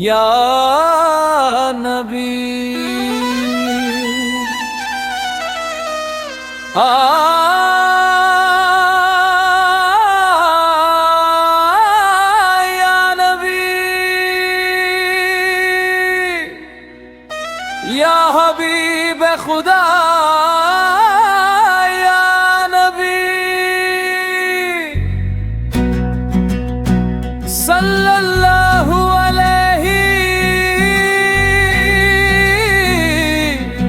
या नबी या नबी या हबीब खुदा या नबी सल्लल्लाहु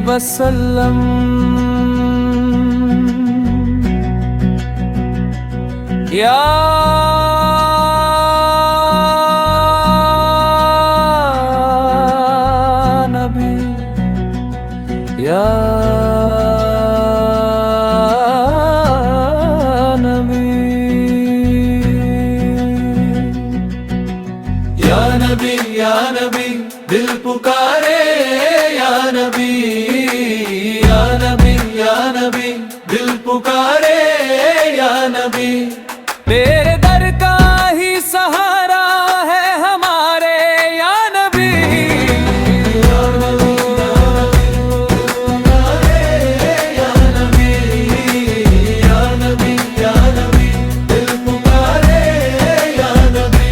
वसल्लम। या नबी या नबी या नबी या नबी दिल पुकारे या नबी या नबी या नबी दिल पुकारे या नबी। तेरे दर का ही सहारा है हमारे या नबी या नबी या नबी या नबी या नबी दिल पुकारे या नबी।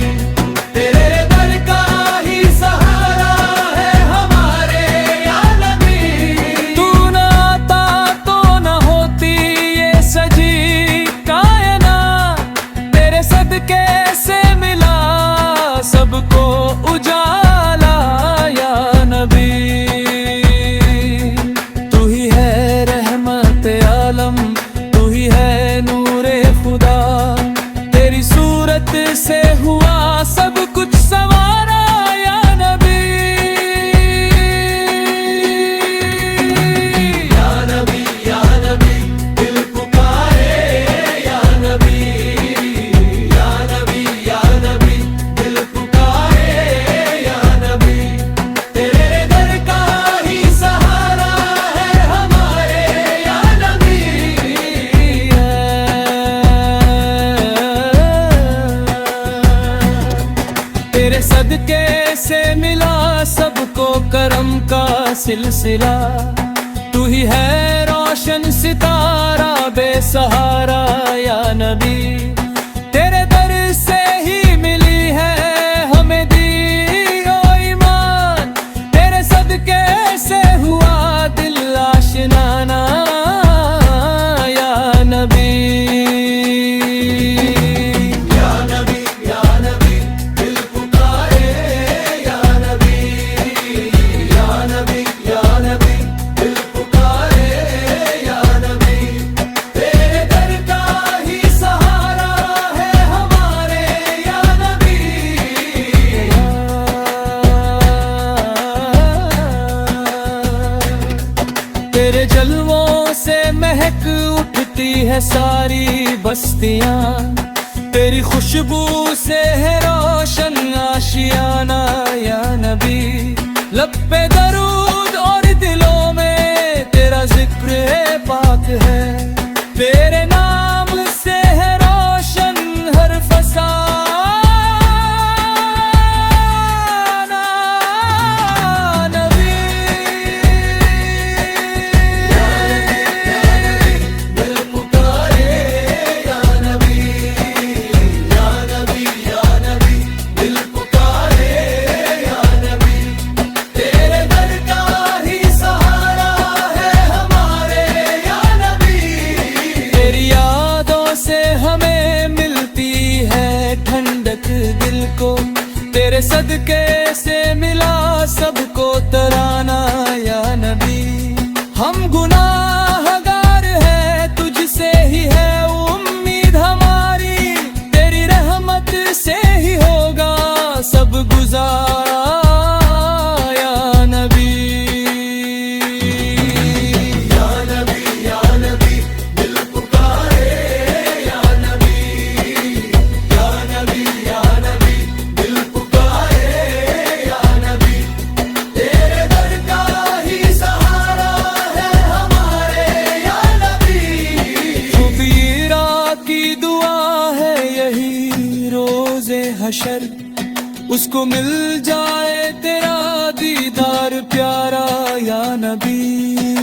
तेरे दर का ही सहारा है हमारे या नबी। तू ना आता तो न होती ये सजी कायनात। तेरे सदके से मिला सबको उजाला या नबी। तू ही है रहमत आलम, तू ही है नूरे खुदा। तेरी सूरत से हुआ सब कुछ सवारा या नबी या नबी या नबी दिल पुकारे या नबी या नबी या नबी दिल पुकारे या नबी। तेरे दर का ही सहारा है हमारे या नबी। तेरे सदके से मिला सबको करम का सिलसिला। तू ही है रोशन सितारा बेसहारा या नबी। तेरे दर से ही मिली है हमें दी ओ ईमान। तेरे सदके से हुआ दिल आशनाना या नबी या नबी या नबी दिल पुकारे या नबी या नबी या नबी दिल पुकारे या नबी। तेरे दर का ही सहारा है हमारे या नबी। तेरे जलवों से महक उठती है सारी बस्तियां। तेरी खुशबू से है रोशन आशियाना या नबी। लब पे दरूद और दिलों में तेरा जिक्र पाक है। तेरे नाम से है रोशन हर फसाना नबी दिल पुकारे या नबी या नबी या नबी दिल पुकारे या नबी। तेरे दर का ही सहारा है हमारे या नबी। तेरी यादों से हमें मिलती है ठंडक दिल को। तेरे सदके से मिला सबको तराना या नबी। हम गुनाहगार हैं तुझसे ही है उम्मीद हमारी। तेरी रहमत से ही होगा हशर, उसको मिल जाए तेरा दीदार प्यारा या नबी।